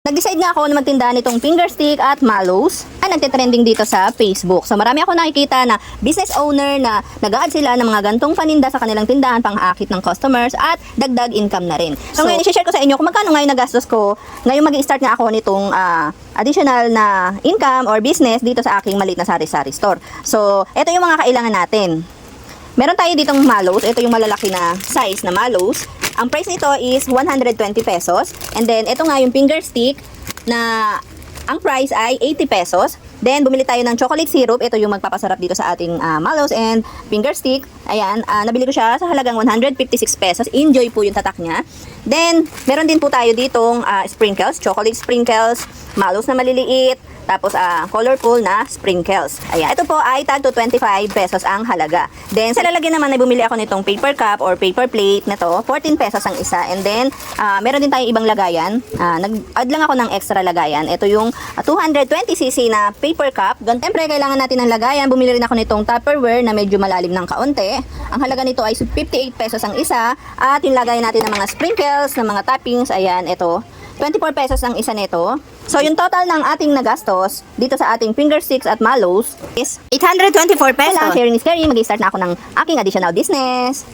Nag-decide nga ako na magtinda nitong finger stick at mallows na nagte-trending dito sa Facebook. So marami ako nakikita na business owner na nag-a-add sila ng mga gantong paninda sa kanilang tindahan pang-aakit ng customers at dagdag income na rin. So ngayon i-share ko sa inyo kung magkano ngayon nagastos ko. Ngayon mag-i-start nga ako nitong additional na income or business dito sa aking maliit na sari-sari store. So ito yung mga kailangan natin. Meron tayo ditong mallows. Ito yung malalaki na size na mallows. Ang price nito is 120 pesos. And then, ito nga yung finger stick na ang price ay 80 pesos. Then, bumili tayo ng chocolate syrup. Ito yung magpapasarap dito sa ating mallows and finger stick. Ayan, nabili ko siya sa halagang 156 pesos. Enjoy po yung tatak niya. Then, meron din po tayo ditong sprinkles, chocolate sprinkles, mallows na maliliit. Tapos, colorful na sprinkles. Ayan. Ito po ay tag to 25 pesos ang halaga. Then, sa lalagyan naman ay bumili ako nitong paper cup or paper plate na to. 14 pesos ang isa. And then, meron din tayong ibang lagayan. Nag-add lang ako ng extra lagayan. Ito yung 220cc na paper cup. Siyempre, kailangan natin ng lagayan. Bumili rin ako nitong Tupperware na medyo malalim ng kaunti. Ang halaga nito ay 58 pesos ang isa. At yung lagayan natin ng mga sprinkles, ng mga toppings, ayan, ito. 24 pesos ang isa nito. So, yung total ng ating nagastos dito sa ating finger sticks at mallows is 824 pesos. Sharing is caring. Mag-start na ako ng aking additional business.